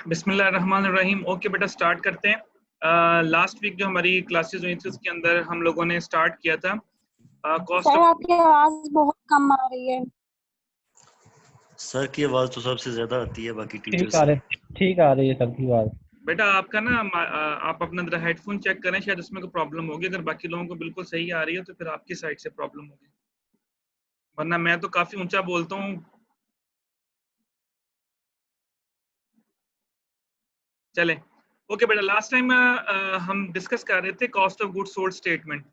बिस्मिल्लाहिर्रहमानिर्रहीम। ओके बेटा, स्टार्ट करते हैं। लास्ट वीक जो हमारी क्लासेस हुई थी उसके अंदर हम लोगों ने स्टार्ट किया था कॉस्ट सर ऑफ। आपकी आवाज बहुत कम आ रही है। सर की आवाज तो सबसे ज्यादा आती है, बाकी टीचर ठीक आ रही है सबकी आवाज। बेटा आपका ना आप अपना जरा हेडफोन चेक करें, शायद उसमें कोई प्रॉब्लम होगी। अगर बाकी लोगों को बिल्कुल सही आ रही है तो फिर आपकी साइड से प्रॉब्लम होगी, वरना मैं तो काफी ऊंचा बोलता हूँ। चले ओके बेटा, लास्ट टाइम हम डिस्कस कर रहे थे cost of goods sold statement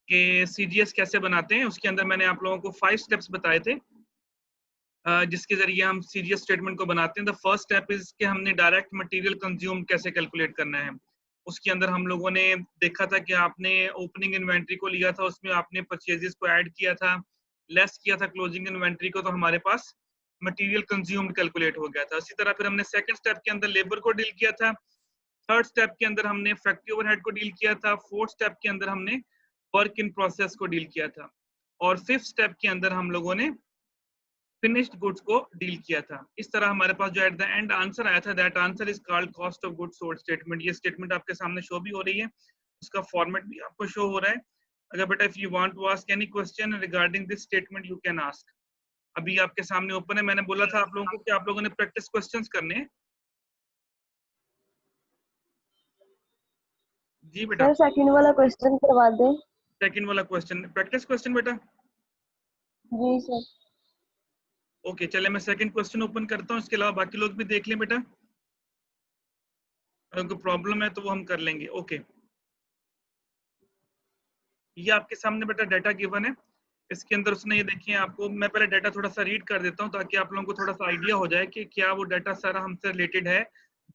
के सीजीएस कैसे बनाते हैं। उसके अंदर मैंने आप लोगों को 5 स्टेप्स बताए थे जिसके जरिए हम सीजीएस स्टेटमेंट को बनाते हैं। द फर्स्ट स्टेप इज कि हमने डायरेक्ट मटेरियल कंज्यूम कैसे कैलकुलेट करना है। उसके अंदर हम लोगों ने देखा था कि आपने ओपनिंग इन्वेंट्री को लिया था, उसमें आपने परचेजेस को ऐड किया था, लेस किया था क्लोजिंग इन्वेंट्री को, तो हमारे पास मटेरियल कंज्यूम्ड कैलकुलेट हो गया था। इसी तरह फिर हमने सेकंड स्टेप के अंदर लेबर को डील किया था, थर्ड स्टेप के अंदर हमने फैक्ट्री ओवरहेड को डील किया था, फोर्थ स्टेप के अंदर हमने वर्क इन प्रोसेस को डील किया था, और फिफ्थ स्टेप के अंदर हम लोगों ने फिनिश्ड गुड्स को डील किया था। इस तरह हमारे पास जो एट द एंड आंसर आया था, that answer is called cost of goods sold statement. ये स्टेटमेंट आपके सामने शो भी हो रही है, उसका फॉर्मेट भी आपको शो हो रहा है। अगर बेटा if you want to ask any question regarding this statement you can ask. अभी आपके सामने ओपन है। मैंने बोला था आप लोगों को कि आप लोगों ने प्रैक्टिस क्वेश्चंस करने हैं। जी बेटा, सर सेकंड वाला क्वेश्चन करवा दें। सेकंड वाला क्वेश्चन प्रैक्टिस क्वेश्चन बेटा। जी सर। ओके चले, मैं सेकंड क्वेश्चन ओपन करता हूँ, इसके अलावा बाकी लोग भी देख लें बेटा, अगर कोई प्रॉब्लम है तो वो हम कर लेंगे। ओके, ये आपके सामने बेटा डाटा गिवन है। इसके अंदर उसने ये देखिए, आपको मैं पहले डाटा थोड़ा सा रीड कर देता हूँ ताकि आप लोगों को थोड़ा सा आइडिया हो जाए कि क्या वो डाटा सारा हमसे रिलेटेड है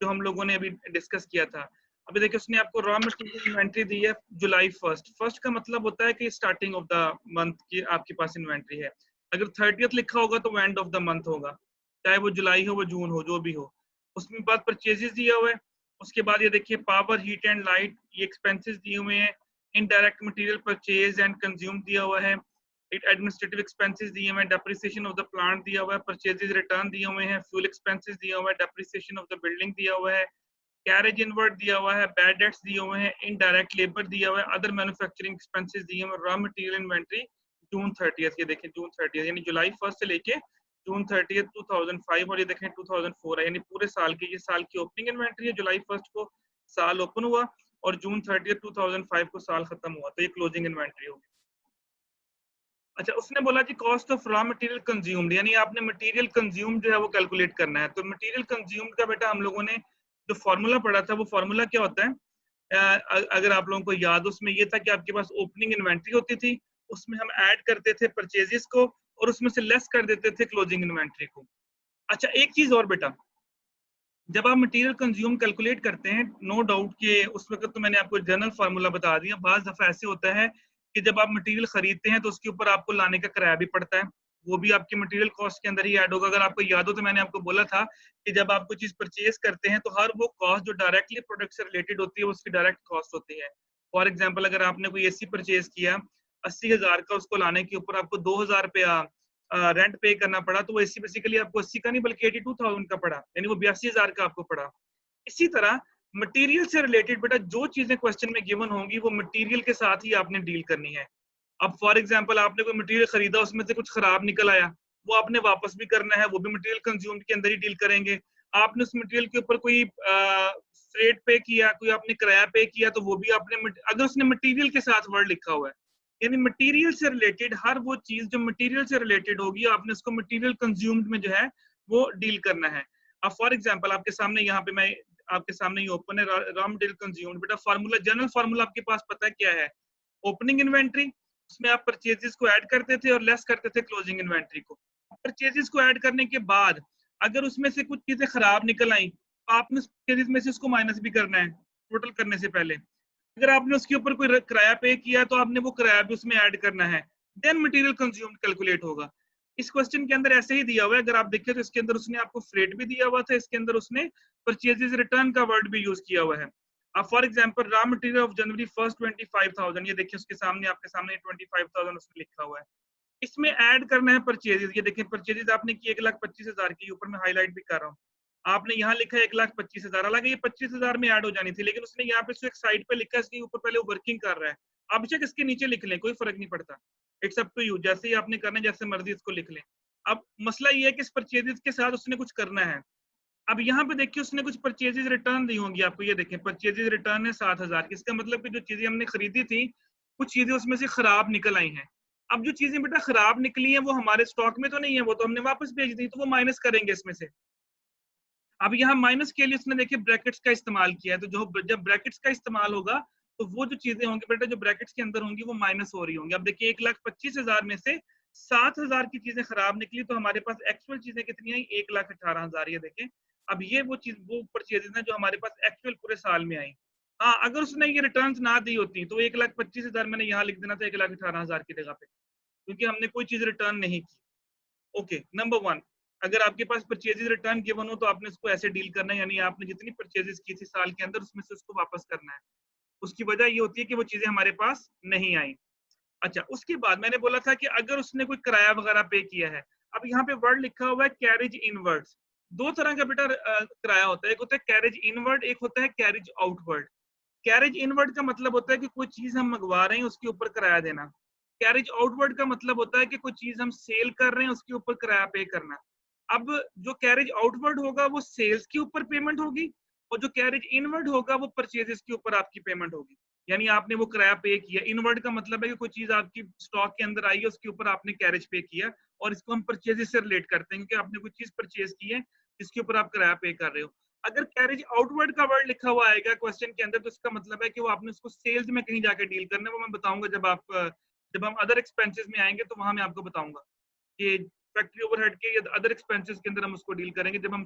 जो हम लोगों ने अभी डिस्कस किया था। अभी देखिए उसने आपको रॉ मटेरियल इन्वेंट्री दी है जुलाई फर्स्ट। फर्स्ट का मतलब होता है कि स्टार्टिंग ऑफ द मंथ की आपके पास इन्वेंट्री है। अगर 30th लिखा होगा तो एंड ऑफ द मंथ होगा, चाहे वो जुलाई हो वो जून हो जो भी हो। उसमें बाद परचेजेस दिया हुआ है। उसके बाद ये देखिए पावर हीट एंड लाइट, ये एक्सपेंसेस दिए हुए हैं। Indirect material purchase and consume दिया हुआ है। एडमिनिस्ट्रेटिव एक्सपेंसेस दिए हुए हैं, डेप्रिसिएशन ऑफ द प्लांट दिया हुआ है, परचेजेस रिटर्न दिए हुए हैं, फ्यूल एक्सपेंसेस दिया हुआ है, डेप्रिसिएशन ऑफ द बिल्डिंग दिया हुआ है, कैरेज इनवर्ड दिया हुआ है, बैड डेट्स दिए हुए हैं, इनडायरेक्ट लेबर दिया हुआ है, अदर मैन्युफैक्चरिंग एक्सपेंसेस दिए हुए हैं, रॉ मटेरियल इन्वेंट्री जून 30th, ये देखें जून 30th यानी जुलाई 1 से लेके जून 30th 2005, और ये देखें 2004 है, यानी पूरे साल की, ये साल की ओपनिंग इन्वेंट्री है। जुलाई 1 को साल ओपन हुआ और जून 30th 2005 को साल खत्म हुआ, तो ये क्लोजिंग इन्वेंट्री होगी। अच्छा, उसने बोला कि cost of raw material consumed, यानी आपने मटेरियल कंज्यूम जो है वो कैलकुलेट करना है। तो मटेरियल कंज्यूम्ड का बेटा हम लोगों ने जो फॉर्मूला पढ़ा था, वो फॉर्मूला क्या होता है, अगर आप लोगों को याद, उसमें ये था कि आपके पास ओपनिंग इन्वेंट्री होती थी, उसमें हम ऐड करते थे परचेजेस को और उसमें से लेस कर देते थे क्लोजिंग इन्वेंट्री को। अच्छा, एक चीज और बेटा, जब आप मटेरियल कंज्यूम कैलकुलेट करते हैं, नो डाउट कि उस वक्त तो मैंने आपको जनरल फार्मूला बता दिया। बाज दफा ऐसे होता है कि जब आप मटेरियल खरीदते हैं तो उसके ऊपर आपको लाने का किराया भी पड़ता है, वो भी आपकी मटेरियल कॉस्ट के अंदर ही ऐड होगा। अगर आपको याद हो तो मैंने आपको बोला था कि जब आप कोई चीज परचेज करते हैं तो हर वो कॉस्ट जो डायरेक्टली प्रोडक्ट से रिलेटेड होती है वो उसकी डायरेक्ट कॉस्ट होती है। फॉर एग्जाम्पल, अगर आपने कोई एसी परचेज किया 80,000 का, उसको लाने के ऊपर आपको 2,000 रुपया रेंट पे करना पड़ा, तो वो एसी बेसिकली आपको 80 का नहीं बल्कि 82,000 का पड़ा, यानी वो 82,000 का आपको पड़ा। इसी तरह मटेरियल से रिलेटेड बेटा जो चीजें क्वेश्चन में गिवन होंगी वो मटेरियल के साथ ही आपने डील करनी है। अब फॉर एग्जांपल आपने कोई मटेरियल खरीदा, उसमें से कुछ खराब निकल आया, वो आपने वापस भी करना है, वो भी मटेरियल कंज्यूम के अंदर ही डील करेंगे। आपने उस मटेरियल के ऊपर कोई फ्रेट पे किया, कोई आपने किराया पे किया, तो वो भी आपने, अगर उसने मटेरियल के साथ वर्ड लिखा हुआ है, यानी मटेरियल से रिलेटेड हर वो चीज जो मटेरियल से रिलेटेड होगी आपने उसको मटेरियल कंज्यूम्ड में जो है वो डील करना है। अब फॉर एग्जांपल आपके सामने यहाँ पे मैं आपके सामने ये ओपन है रॉ मटेरियल कंज्यूम्ड। बेटा फार्मूला, जनरल फार्मूला आपके पास पता है क्या है, ओपनिंग इन्वेंट्री, उसमें आप परचेजेस को ऐड करते थे और लेस करते थे क्लोजिंग इन्वेंट्री को। परचेजेस को ऐड करने के बाद अगर उसमें से कुछ चीजें खराब निकल आई तो आपने परचेजेस में से उसको माइनस भी करना है टोटल करने से पहले। अगर आपने उसके ऊपर कोई किराया पे किया तो आपने वो किराया भी उसमें ऐड करना है, देन मटेरियल कंज्यूम्ड कैलकुलेट होगा। इस क्वेश्चन के अंदर ऐसे ही दिया हुआ है, अगर आप देखें तो इसके अंदर उसने आपको फ्रेट भी दिया हुआ था, इसके अंदर उसने परचेजेस रिटर्न का वर्ड भी यूज किया हुआ है। अब for example raw material of January 1 25,000, ये देखिए उसके सामने आपके सामने 25,000 उसने लिखा हुआ है। इसमें ऐड करना है परचेजेस, ये देखिए परचेजेस आपने की 1,25,000 की, ऊपर में हाईलाइट भी कर रहा हूँ। आपने यहाँ लिखा है 1,25,000, हालांकि ये 25,000 में ऐड हो जानी थी, लेकिन उसने यहाँ पे इसको एक साइड पे लिखा है, इसके ऊपर पहले वो वर्किंग कर रहा है। आप बेशक इसके नीचे लिख लें, कोई फर्क नहीं पड़ता, इट्स अप टू यू, जैसे ही आपने करना है, जैसे मर्जी इसको लिख लें। अब मसला ये है कि इस परचेजेस के साथ उसने कुछ करना है। अब यहाँ पे देखिए उसने कुछ परचेजेस रिटर्न दी होंगी आपको, ये देखें परचेजेस रिटर्न है 7,000, इसका मतलब कि जो चीजें हमने खरीदी थी कुछ चीजें उसमें से खराब निकल आई हैं। अब जो चीजें बेटा खराब निकली हैं वो हमारे स्टॉक में तो नहीं है, वो तो हमने वापस भेज दी, तो वो माइनस करेंगे इसमें से। अब यहाँ माइनस के लिए उसने देखिए ब्रैकेट्स का इस्तेमाल किया है, तो जो जब ब्रैकेट्स का इस्तेमाल होगा तो वो जो चीजें होंगी बेटा जो ब्रैकेट्स के अंदर होंगी वो माइनस हो रही होंगी। अब देखिए 1,25,000 में से 7,000 की चीजें खराब निकली, तो हमारे पास एक्चुअल चीजें कितनी आई? 1,18,000। ये देखें, अब ये वो चीज वो परचेजेस हैं जो हमारे पास एक्चुअल पूरे साल में आई। हाँ, अगर उसने ये रिटर्न ना दी होती तो 1,25,000 मैंने यहाँ लिख देना था 1,18,000 की जगह पे, क्योंकि हमने कोई चीज रिटर्न नहीं की। ओके, नंबर 1, अगर आपके पास परचेजेस रिटर्न गिवन हो तो आपने इसको ऐसे डील करना है, यानी आपने जितनी परचेजेस की थी साल के अंदर उसमें से उसको वापस करना है। उसकी वजह ये होती है कि वो चीजें हमारे पास नहीं आई। अच्छा, उसके बाद मैंने बोला था कि अगर उसने कोई किराया वगैरह पे किया है, अब यहाँ पे वर्ड लिखा हुआ है कैरेज इनवर्ड्स। दो तरह का बेटा किराया होता है, एक होता है कैरेज इनवर्ड, एक होता है कैरेज आउटवर्ड। कैरेज इनवर्ड का मतलब होता है कि कोई चीज हम मंगवा रहे हैं उसके ऊपर किराया देना। कैरेज आउटवर्ड का मतलब होता है कि कोई चीज हम सेल कर रहे हैं उसके ऊपर किराया पे करना। अब जो कैरेज आउटवर्ड होगा वो सेल्स के ऊपर पेमेंट होगी, और जो कैरेज इनवर्ड होगा वो परचेजेस के ऊपर आपकी पेमेंट होगी। यानी आपने वो किराया पे किया। इनवर्ड का मतलब है कि कोई चीज आपकी स्टॉक के अंदर आई है उसके ऊपर आपने कैरेज पे किया, और इसको हम परचेजेस से रिलेट करते हैं क्योंकि आपने कोई चीज परचेज की है जिसके ऊपर आप किराया पे कर रहे हो। अगर कैरेज आउटवर्ड का वर्ड लिखा हुआ आएगा क्वेश्चन के अंदर तो इसका मतलब है कि वो आपने उसको सेल्स में कहीं जाके डील करना है। वो मैं बताऊंगा जब हम अदर एक्सपेंसेस में आएंगे तो वहां मैं आपको बताऊंगा कि फैक्ट्री ओवरहेड के या अदर एक्सपेंसेस के अंदर हम उसको डील करेंगे जब हम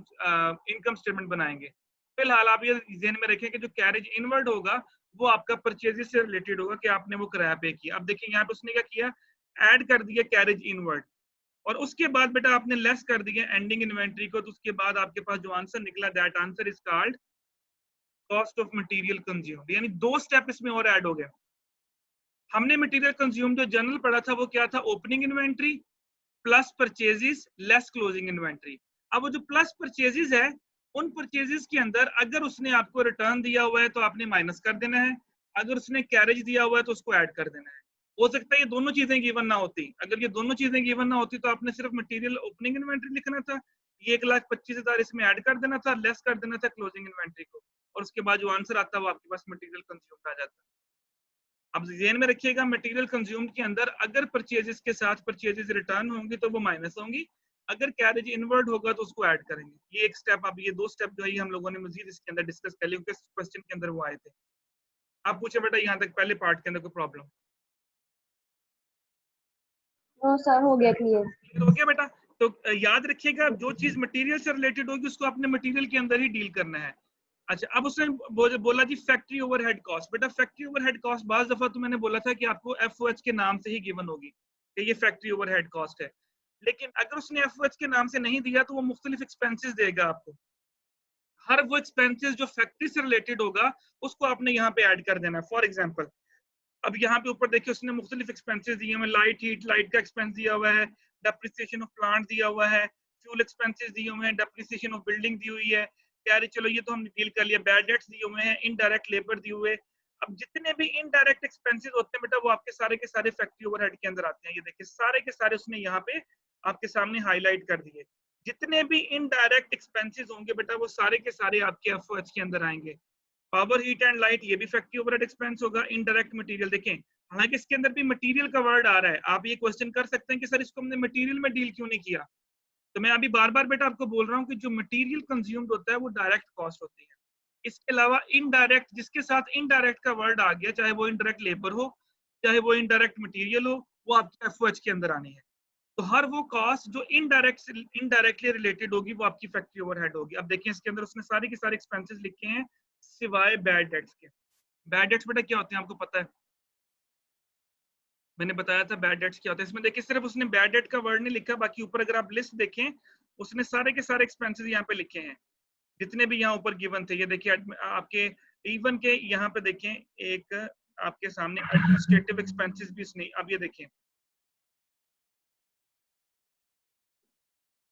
इनकम स्टेटमेंट बनाएंगे। फिलहाल आप ये ध्यान में रखें कि जो कैरेज इनवर्ड होगा वो आपका परचेजेस से रिलेटेड होगा कि आपने वो किराया पे किया। अब देखिए यहाँ पे उसने क्या किया, ऐड कर दिया कैरेज इनवर्ड, और उसके बाद बेटा आपने लेस कर दिया एंडिंग इन्वेंट्री को, तो उसके बाद आपके पास जो आंसर निकला that answer is called cost of material consumed. यानी दो स्टेप इसमें और ऐड हो गया। हमने मटेरियल कंज्यूम जो जनरल पढ़ा था वो क्या था, opening inventory plus purchases less closing inventory. अब वो जो प्लस परचेजेस है उन परचेजेस के अंदर अगर उसने आपको रिटर्न दिया हुआ है तो आपने माइनस कर देना है, अगर उसने कैरेज दिया हुआ है तो उसको ऐड कर देना है। हो सकता है ये दोनों चीजें गिवन ना होती, अगर ये दोनों चीजें गिवन ना होती तो आपने सिर्फ मटेरियल ओपनिंग इन्वेंट्री लिखना था, ये 1,25,000 इसमें ऐड कर देना था, लेस कर देना था क्लोजिंग इन्वेंट्री को, और उसके बाद जो आंसर आता है वो आपके पास मटेरियल कंज्यूम्ड आ जाता है। अब ध्यान में रखिएगा मटेरियल कंज्यूम्ड के अंदर अगर परचेजेस के साथ परचेजेस रिटर्न होंगी तो वो माइनस होंगी, अगर कैरेज इनवर्ड होगा तो उसको ऐड करेंगे। ये एक स्टेप, अब ये दो स्टेप जो है हम लोगों ने मजीद इसके अंदर डिस्कस कर लिया क्योंकि क्वेश्चन के अंदर वो आए थे। आप पूछे बेटा यहाँ तक पहले पार्ट के अंदर कोई प्रॉब्लम? नो सर, हो गया क्लियर। क्लियर हो गया बेटा? तो याद रखिएगा जो चीज मटेरियल से रिलेटेड होगी उसको आपने मटेरियल के अंदर ही डील करना है। अच्छा, अब उसने बोला जी फैक्ट्री ओवरहेड कॉस्ट। बेटा फैक्ट्री ओवरहेड कॉस्ट बाज दफा तो मैंने बोला था कि आपको एफओएच के नाम से ही गिवन होगी कि ये फैक्ट्री ओवरहेड कॉस्ट है, लेकिन अगर उसने एफओएच के नाम से नहीं दिया तो वो मुख्तलिफ एक्सपेंसेस देगा आपको। हर वो एक्सपेंसेस जो फैक्ट्री से रिलेटेड होगा उसको आपने यहाँ पे ऐड कर देना है। फॉर एग्जाम्पल अब यहाँ पे ऊपर देखिए उसने मुख्तलिफ एक्सपेंसेस दिए हुए, लाइट हीट लाइट का एक्सपेंस दिया हुआ है, डेप्रिसिएशन ऑफ प्लांट दिया हुआ है, फ्यूल एक्सपेंसेस दिए हुए हैं, डेप्रिसिएशन ऑफ बिल्डिंग दी हुई है, यार चलो ये तो हमने डील कर लिया, बैड डेट्स दिए हुए हैं, इनडायरेक्ट लेबर दिए हुए। अब जितने भी इनडायरेक्ट एक्सपेंसेस होते हैं बेटा वो आपके सारे के सारे फैक्ट्री ओवरहेड के अंदर आते हैं। ये देखिए सारे के सारे उसने यहाँ पे आपके सामने हाईलाइट कर दिए। जितने भी इनडायरेक्ट एक्सपेंसेस होंगे बेटा वो सारे के सारे आपके एफओएच के अंदर आएंगे। पावर हीट एंड लाइट ये भी फैक्ट्री ओवरहेड एक्सपेंस होगा। इनडायरेक्ट मटेरियल देखें, हालांकि इसके अंदर भी मटेरियल का वर्ड आ रहा है, आप ये क्वेश्चन कर सकते हैं कि सर इसको हमने मटेरियल में डील क्यों नहीं किया। तो मैं अभी बार बार बेटा आपको बोल रहा हूँ कि जो मटेरियल कंज्यूम्ड होता है वो डायरेक्ट कॉस्ट होती है। इसके अलावा इनडायरेक्ट जिसके साथ इनडायरेक्ट का वर्ड आ गया, चाहे वो इनडायरेक्ट लेबर हो चाहे वो इनडायरेक्ट मटेरियल हो, वो आपके एफओएच के अंदर आनी है। तो हर वो कॉस्ट जो इनडायरेक्टली रिलेटेड होगी वो आपकी फैक्ट्री ओवरहेड होगी। अब देखिए इसके अंदर उसने सारे के सारे एक्सपेंसेस लिखे हैं सिवाय बैड डेट्स के। बैड डेट्स बेटा क्या होते हैं आपको पता है? मैंने बताया था बैड डेट्स क्या होता है। इसमें देखिए सिर्फ उसने बैड डेट का वर्ड नहीं लिखा, बाकी ऊपर अगर आप लिस्ट देखें उसने सारे के सारे एक्सपेंसेस यहाँ पे लिखे हैं जितने भी यहाँ ऊपर गिवन थे। ये देखिए आपके इवन के यहाँ पे देखें एक आपके सामने एडमिनिस्ट्रेटिव एक्सपेंसेस भी उसने, अब ये देखें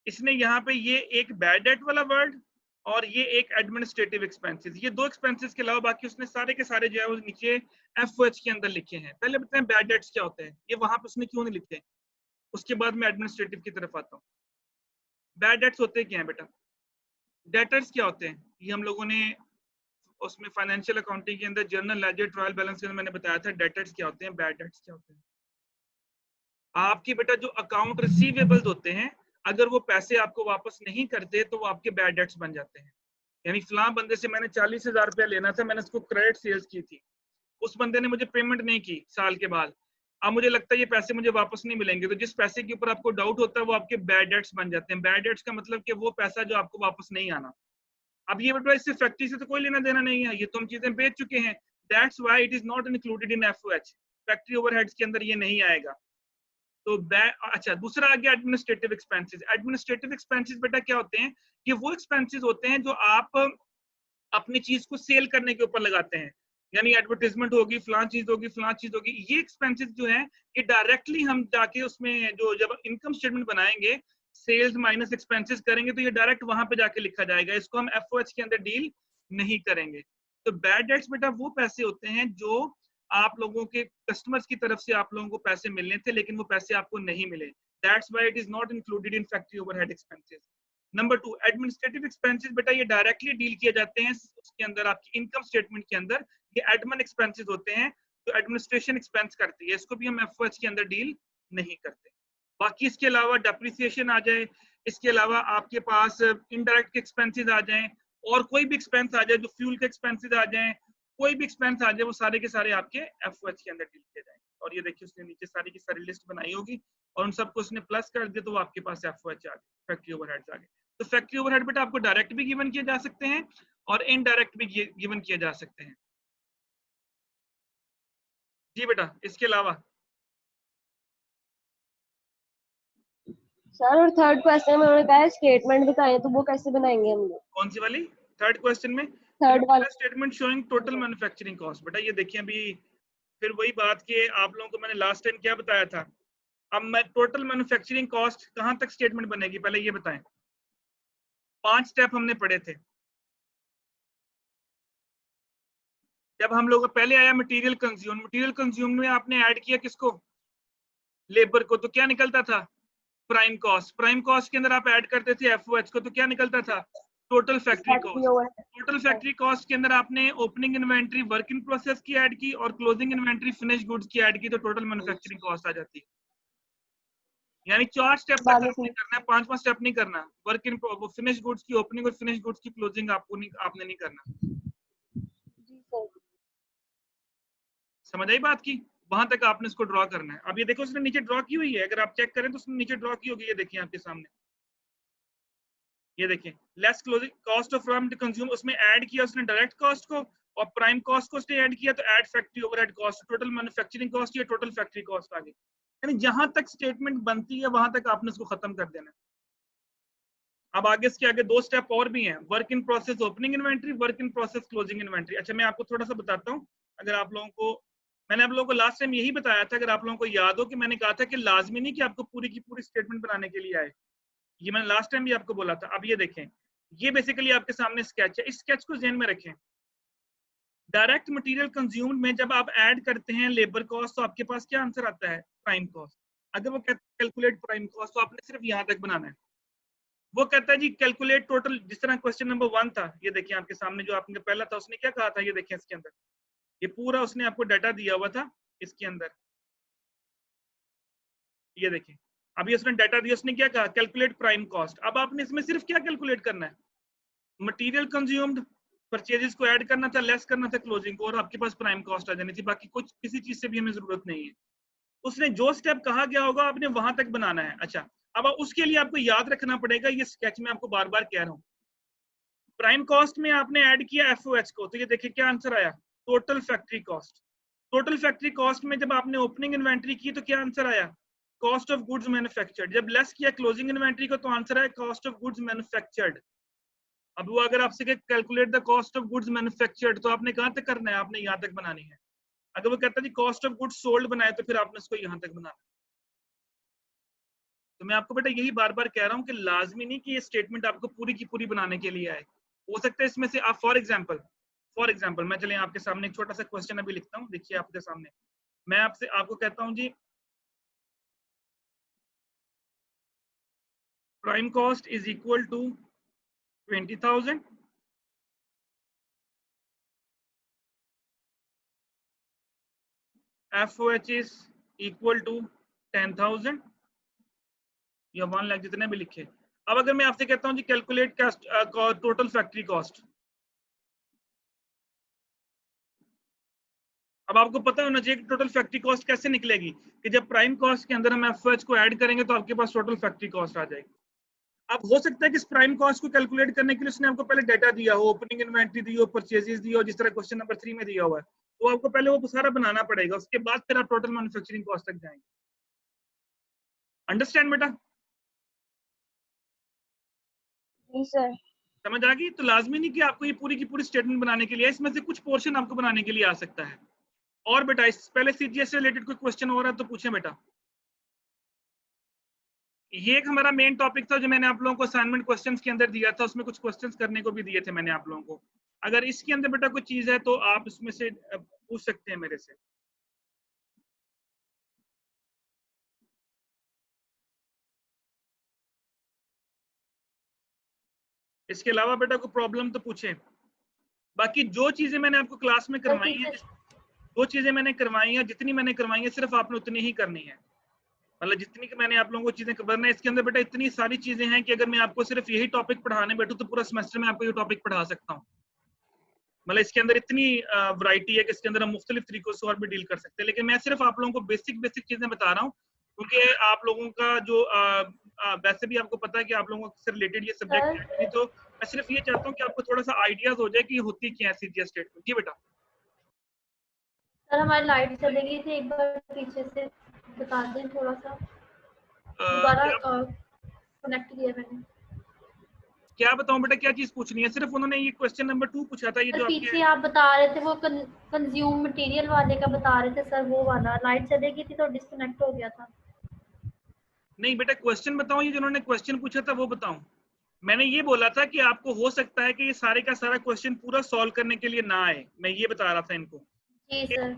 इसने यहाँ पे ये एक बैड डेट वाला वर्ड और ये एक एडमिनिस्ट्रेटिव एक्सपेंसेस। ये दो एक्सपेंसेस के अलावा बाकी उसने सारे के सारे जो है वो नीचे एफओएच के अंदर लिखे हैं। पहले बताएं बैड डेट्स क्या होते हैं, ये वहां पे उसने क्यों नहीं लिखे, उसके बाद मैं एडमिनिस्ट्रेटिव की तरफ आता हूँ। बैड डेट्स होते क्या हैं बेटा, डेटर्स क्या होते हैं, ये हम लोगों ने उसमें फाइनेंशियल अकाउंटिंग के अंदर जर्नल लेजर ट्रायल बैलेंस के अंदर मैंने बताया था डेटर्स क्या होते हैं, बैड डेट्स क्या होते हैं। आपके बेटा जो अकाउंट रिसीवेबल्स होते हैं, अगर वो पैसे आपको वापस नहीं करते तो वो आपके बैड डेट्स बन जाते हैं। यानी फलां बंदे से मैंने 40,000 रुपया लेना था, मैंने उसको क्रेडिट सेल्स की थी, उस बंदे ने मुझे पेमेंट नहीं की साल के बाद, अब मुझे लगता है ये पैसे मुझे वापस नहीं मिलेंगे, तो जिस पैसे के ऊपर आपको डाउट होता है वो आपके बैड डेट्स बन जाते हैं। बैड डेट्स का मतलब कि वो पैसा जो आपको वापस नहीं आना। अब ये बेटा इससे फैक्ट्री से तो कोई लेना देना नहीं है, ये तो हम चीजें बेच चुके हैं, that's why it is not included in FOH. Factory overheads के अंदर ये नहीं आएगा। तो अच्छा, दूसरा आ गया एडमिनिस्ट्रेटिव एक्सपेंसेस। एडमिनिस्ट्रेटिव एक्सपेंसेस बेटा क्या होते हैं, ये वो एक्सपेंसेस होते हैं जो आप अपनी चीज को सेल करने के ऊपर लगाते हैं, यानी एडवर्टाइजमेंट होगी, फलां चीज होगी, फलां चीज होगी। ये एक्सपेंसेस जो है ये डायरेक्टली हम जाके उसमें जो जब इनकम स्टेटमेंट बनाएंगे, सेल्स माइनस एक्सपेंसेस करेंगे तो ये डायरेक्ट वहां पे जाके लिखा जाएगा, इसको हम एफओएच के अंदर डील नहीं करेंगे। तो बैड डेट्स बेटा वो पैसे होते हैं जो आप लोगों के कस्टमर्स की तरफ से आप लोगों को पैसे मिलने थे लेकिन वो पैसे आपको नहीं मिले, that's why it is not included in factory overhead expenses. Number 2, administrative expenses बेटा ये डायरेक्टली डील किए जाते हैं उसके अंदर, आपकी इनकम स्टेटमेंट के अंदर ये एडमिन एक्सपेंसेस होते हैं तो एडमिनिस्ट्रेशन एक्सपेंस करती है, इसको भी हम एफओएच के अंदर डील नहीं करते। बाकी इसके अलावा डेप्रिसिएशन आ जाए, इसके अलावा आपके पास इनडायरेक्ट एक्सपेंसेस आ जाएं, और कोई भी एक्सपेंस आ जाए, जो फ्यूल के एक्सपेंसेस आ जाएं, कोई भी एक्सपेंस आ जाए, वो सारे के सारे आपके एफओएच के अंदर डील किए जाएंगे। और ये देखिए उसने नीचे सारी की सारी लिस्ट बनाई होगी और उन सबको उसने प्लस कर दिया तो वो आपके पास एफओएच आ गए, फैक्ट्री ओवरहेड्स आ गए। तो फैक्ट्री ओवरहेड बेटा आपको डायरेक्ट भी गिवन किए जा सकते हैं और इनडायरेक्ट भी गिवन किए जा सकते हैं। जी बेटा, इसके अलावा सर और थर्ड क्वेश्चन में उन्होंने कहा है स्टेटमेंट दिखाएं, तो वो कैसे बनाएंगे हम लोग? कौन सी वाली? थर्ड क्वेश्चन में थर्ड वाला statement showing total manufacturing cost. बेटा ये देखिए अभी फिर वही बात कि आप लोगों को मैंने लास्ट टाइम क्या बताया था। अब मैं टोटल मैन्युफैक्चरिंग कॉस्ट कहां तक स्टेटमेंट बनेगी पहले ये बताएं। 5 स्टेप हमने पढ़े थे। जब हम लोग पहले आया मटेरियल कंज्यूम, मटेरियल कंज्यूम में आपने ऐड किया किसको? लेबर को, तो क्या निकलता था? Prime cost. प्राइम कॉस्ट के अंदर आप ऐड करते थे एफओएच को, तो क्या निकलता था? Total factory cost. Total factory cost के अंदर आपने opening inventory work in process की ऐड की और क्लोजिंग इन्वेंट्री फिनिश गुड्स की ऐड की, तो टोटल मैन्युफैक्चरिंग कॉस्ट आ जाती है। यानी 4 स्टेप तक आपने करना है, 5वां स्टेप नहीं करना। वर्क इन फिनिश गुड्स की ओपनिंग और फिनिश गुड्स की क्लोजिंग आपने नहीं करना। समझ आई बात की? वहां तक आपने इसको ड्रॉ करना है। अब ये देखो उसने नीचे ड्रॉ की हुई है, अगर आप चेक करें तो उसने नीचे ड्रॉ की होगी, ये देखिए आपके सामने, ये देखिए less closing cost of raw material consume, उसमें ऐड किया उसने डायरेक्ट कॉस्ट को और प्राइम कॉस्ट को उसने ऐड किया तो add factory overhead cost, total manufacturing cost या टोटल फैक्ट्री कॉस्ट आ गई। यानी जहां तक स्टेटमेंट बनती है वहां तक आपने इसको खत्म कर देना है। अब आगे इसके आगे 2 स्टेप और भी हैं, work in process opening inventory, work in process closing inventory. अच्छा मैं आपको थोड़ा सा बताता हूँ, अगर आप लोगों को, मैंने आप लोगों को लास्ट टाइम यही बताया था, अगर आप लोगों को याद हो कि मैंने कहा था कि लाजमी नहीं कि आपको पूरी की पूरी स्टेटमेंट बनाने के लिए आए, ये मैंने लास्ट टाइम भी आपको बोला था। अब ये देखें, ये बेसिकली आपके सामने स्केच है, इस स्केच को ध्यान में रखें। डायरेक्ट मटेरियल कंज्यूम्ड में जब आप ऐड करते हैं लेबर कॉस्ट तो आपके पास क्या आंसर आता है? Prime cost. अगर वो कहते हैं कैलकुलेट प्राइम कॉस्ट तो आपने सिर्फ यहां तक बनाना है। वो कहता है जी कैलकुलेट टोटल, जिस तरह क्वेश्चन नंबर 1 था, ये देखिए आपके सामने जो आपने पहला था उसने क्या कहा था, ये देखिए इसके अंदर ये पूरा उसने आपको डाटा दिया हुआ था इसके अंदर, ये देखिए अभी उसने डाटा दिया, उसने क्या कहा? Calculate prime cost. अब आपने इसमें सिर्फ क्या कैलकुलेट करना है? मटेरियल कंज्यूम्ड, परचेजेस को ऐड करना था, लेस करना था क्लोजिंग को, और आपके पास प्राइम कॉस्ट आ जानी थी। बाकी कुछ किसी चीज से भी हमें जरूरत नहीं है। उसने जो स्टेप कहा गया होगा आपने वहां तक बनाना है। अच्छा अब उसके लिए आपको याद रखना पड़ेगा, ये स्केच में आपको बार बार कह रहा हूँ, प्राइम कॉस्ट में आपने ऐड किया एफओएच को, तो ये देखिए क्या आंसर आया? Total factory cost. Total factory cost में जब आपने ओपनिंग इन्वेंट्री की तो क्या आंसर आया? Cost of goods manufactured. जब लेस किया क्लोजिंग इन्वेंट्री को तो आंसर आया कॉस्ट ऑफ गुड्स मैन्युफैक्चर्ड। अब वो अगर आपसे calculate the cost of goods manufactured तो आपने कहां तक करना है? आपने यहां तक बनानी है। अगर वो कहता है जी कॉस्ट ऑफ गुड्स सोल्ड बनाए तो फिर आपने इसको यहां तक बनाना है। तो मैं आपको बेटा यही बार बार कह रहा हूं कि लाजमी नहीं कि ये स्टेटमेंट आपको पूरी की पूरी बनाने के लिए आए, हो सकता है इसमें से आप फॉर एग्जाम्पल मैं चलिए आपके सामने एक छोटा सा क्वेश्चन अभी लिखता हूँ, देखिए आपके सामने मैं आपको कहता हूँ जी, prime cost is equal to 20,000, FOH is equal to 10,000 या 1 लाख, जितने भी लिखे। अब अगर मैं आपसे कहता हूँ जी कैलकुलेट टोटल फैक्ट्री कॉस्ट, अब आपको पता होना चाहिए कि टोटल फैक्ट्री कॉस्ट कैसे निकलेगी, कि जब प्राइम कॉस्ट के अंदर हम एफओएच को ऐड करेंगे तो आपके पास टोटल फैक्ट्री कॉस्ट आ जाएगी। अब हो सकता है कि इस प्राइम कॉस्ट को कैलकुलेट करने के लिए उसने आपको पहले डाटा दिया हो, ओपनिंग इन्वेंटरी दी हो, परचेजेस दी हो, जिस तरह क्वेश्चन नंबर 3 में दिया हुआ है, तो आपको पहले वो सारा बनाना पड़ेगा, उसके बाद फिर आप टोटल मैन्युफैक्चरिंग कॉस्ट तक जाएंगे। अंडरस्टैंड बेटा? जी सर। समझ आ गई? तो लाजमी नहीं कि आपको ये पूरी की पूरी स्टेटमेंट बनाने के लिए, इसमें से कुछ पोर्शन आपको बनाने के लिए आ सकता है। और बेटा इस पहले सीजीएस से रिलेटेड कोई क्वेश्चन हो रहा है तो पूछें बेटा। ये एक हमारा मेन टॉपिक था जो मैंने आप लोगों को असाइनमेंट क्वेश्चंस के अंदर दिया था, उसमें कुछ क्वेश्चंस करने को भी दिए थे मैंने आप लोगों को। अगर इसके अंदर बेटा कोई चीज है तो आप इसमें से पूछ सकते हैं मेरे से। इसके अलावा बेटा कोई प्रॉब्लम तो पूछें। बाकी जो चीजें मैंने आपको क्लास में करवाई हैं, जो चीजें मैंने करवाई हैं, जितनी मैंने करवाई है, सिर्फ आपने उतनी ही करनी है। मतलब जितनी कि मैंने आप लोगों को चीजें करना है, इसके अंदर बेटा इतनी सारी चीजें हैं कि अगर मैं आपको सिर्फ यही टॉपिक पढ़ाने बैठूं तो पूरा सेमेस्टर में आपको ये टॉपिक पढ़ा सकता हूँ। मतलब इसके अंदर इतनी वैरायटी है कि इसके अंदर हम मुख्तलिफ तरीकों से और भी डील कर सकते हैं, लेकिन मैं सिर्फ आप लोगों को बेसिक चीजें बता रहा हूँ, क्योंकि आप लोगों का जो वैसे भी आपको पता है कि आप लोगों से रिलेटेड ये सब्जेक्ट है, तो मैं सिर्फ ये चाहता हूँ कि आपको थोड़ा सा आइडियाज हो जाए कि होती क्या है सीजीएस स्टेटमेंट। जी बेटा। सर हमारी लाइट चली गई थी, एक बार पीछे से बता दें थोड़ा सा, दोबारा कनेक्ट किया मैंने। क्या बताऊं बेटा, क्या चीज पूछनी है? सिर्फ उन्होंने ये क्वेश्चन नंबर 2 पूछा था, ये जो पीछे आप बता रहे थे वो कंज्यूम मटेरियल वाले का बता रहे थे सर, वो वाला लाइट चली गई थी तो डिस्कनेक्ट हो गया था। नहीं बेटा क्वेश्चन बताऊं, ये जिन्होंने क्वेश्चन पूछा था वो बताऊं? मैंने ये बोला था कि आपको हो सकता है कि ये सारे का सारा क्वेश्चन पूरा सॉल्व करने के लिए ना आए, मैं ये बता रहा था इनको। जी सर।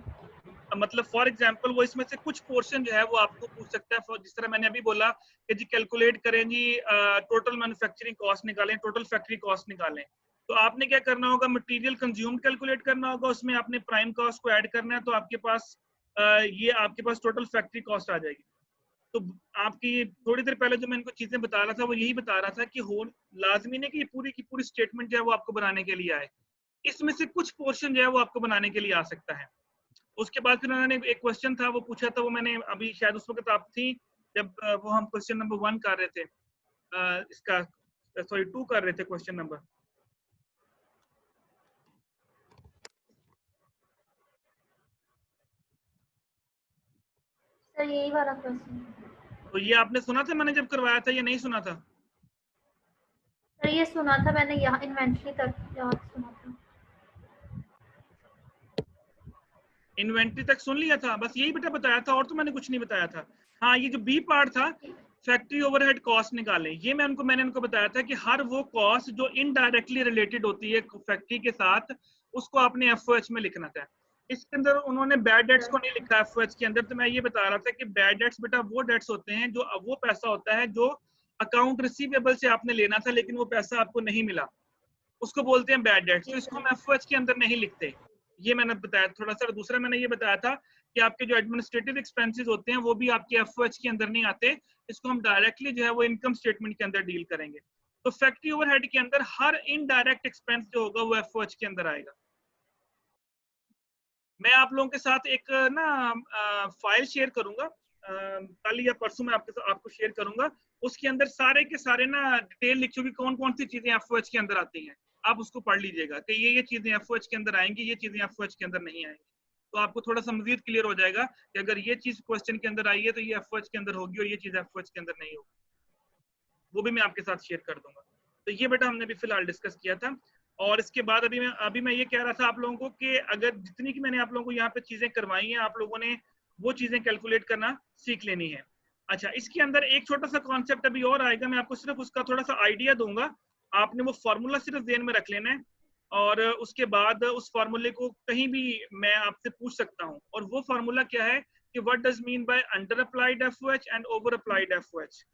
मतलब फॉर एग्जांपल वो इसमें से कुछ पोर्शन जो है वो आपको पूछ सकता है, जिस तरह मैंने अभी बोला कि जी कैलकुलेट करें जी, टोटल मैन्युफैक्चरिंग कॉस्ट निकालें, टोटल फैक्ट्री कॉस्ट निकालें, तो आपने क्या करना होगा, मटेरियल कंज्यूम्ड कैलकुलेट करना होगा, उसमें आपने प्राइम कॉस्ट को ऐड करना है, तो आपके पास ये आपके पास टोटल फैक्ट्री कॉस्ट आ जाएगी। तो आपकी थोड़ी देर पहले जो मैं इनको चीजें बता रहा था वो यही बता रहा था कि हो लाजमी नहीं कि पूरी की पूरी स्टेटमेंट जो है वो आपको बनाने के लिए आए, इसमें से कुछ पोर्शन जो है वो आपको बनाने के लिए आ सकता है। उसके बाद फिर उन्होंने एक क्वेश्चन था वो पूछा था, वो मैंने अभी शायद उस वक्त आप थी जब वो हम क्वेश्चन नंबर 1 कर रहे थे, इसका सॉरी 2 कर रहे थे क्वेश्चन नंबर। सर यही वाला क्वेश्चन। तो ये आपने सुना था मैंने जब करवाया था या नहीं सुना था? सर ये सुना था मैंने, यहाँ इन्वेंट्री तक याद सुना था। इन्वेंट्री तक सुन लिया था, बस यही बेटा बताया था और तो मैंने कुछ नहीं बताया था। हाँ ये जो बी पार्ट था, फैक्ट्री ओवरहेड कॉस्ट निकालें, ये मैंने उनको बताया था कि हर वो कॉस्ट जो इनडायरेक्टली रिलेटेड होती है फैक्ट्री के साथ, उसको आपने एफओएच में लिखना था। इसके अंदर उन्होंने बैड डेट्स को नहीं लिखा एफओएच के अंदर, तो मैं ये बता रहा था कि बैड डेट्स बेटा वो डेट्स होते हैं जो वो पैसा होता है जो अकाउंट रिसीवेबल से आपने लेना था लेकिन वो पैसा आपको नहीं मिला, उसको बोलते हैं बैड डेट्स, तो इसको हम एफओएच के अंदर नहीं लिखते। ये मैंने बताया थोड़ा सा। दूसरा मैंने ये बताया था कि आपके जो एडमिनिस्ट्रेटिव एक्सपेंसेस होते हैं वो भी आपके एफओएच के अंदर नहीं आते, इसको हम डायरेक्टली जो है वो इनकम स्टेटमेंट के अंदर डील करेंगे। तो फैक्ट्री ओवरहेड के अंदर हर इनडायरेक्ट एक्सपेंस जो होगा वो एफओएच के अंदर आएगा। मैं आप लोगों के साथ एक ना फाइल शेयर करूंगा कल या परसों, मैं आपको शेयर करूंगा, उसके अंदर सारे के सारे ना डिटेल लिख चुकी कौन कौन सी चीजें एफओएच के अंदर आती हैं, आप उसको पढ़ लीजिएगा कि ये चीजें एफओएच के अंदर आएंगी, ये चीजें एफओएच के अंदर नहीं आएंगी। तो आपको थोड़ा सा मजीद क्लियर हो जाएगा कि अगर ये चीज क्वेश्चन के अंदर आई है तो ये एफओएच के अंदर होगी और ये चीज एफओएच के अंदर नहीं होगी, वो भी मैं आपके साथ शेयर कर दूंगा। तो ये बेटा हमने भी फिलहाल डिस्कस किया था। और इसके बाद अभी मैं ये कह रहा था आप लोगों को कि अगर जितनी की मैंने आप लोगों को यहाँ पे चीजें करवाई हैं, आप लोगों ने वो चीजें कैलकुलेट करना सीख लेनी है। अच्छा इसके अंदर एक छोटा सा कॉन्सेप्ट अभी और आएगा, मैं आपको सिर्फ उसका थोड़ा सा आइडिया दूंगा आपने वो फॉर्मूला सिर्फ ध्यान में रख लेना है, और उसके बाद उस फॉर्मूले को कहीं भी मैं आपसे पूछ सकता हूँ। और वो फॉर्मूला क्या है कि what does mean by under applied FOH and over applied FOH.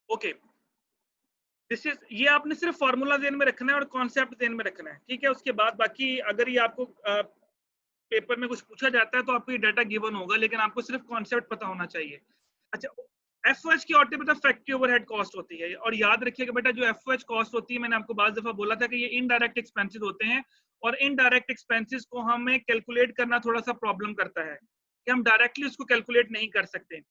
Okay, this is, ये आपने सिर्फ फॉर्मूला ध्यान में रखना है और कॉन्सेप्ट ध्यान में रखना है, ठीक है। उसके बाद बाकी अगर ये आपको पेपर में कुछ पूछा जाता है तो आपको ये डाटा गिवन होगा, लेकिन आपको सिर्फ कॉन्सेप्ट पता होना चाहिए। अच्छा, एफओएच की ऑटो बेटा फैक्ट्री ओवरहेड कॉस्ट होती है, और याद रखिएगा बेटा जो एफओएच कॉस्ट होती है, मैंने आपको बार दफा बोला था कि ये इनडायरेक्ट एक्सपेंसेस होते हैं, और इनडायरेक्ट एक्सपेंसेस को हमें कैलकुलेट करना थोड़ा सा प्रॉब्लम करता है कि हम डायरेक्टली उसको कैलकुलेट नहीं कर सकते।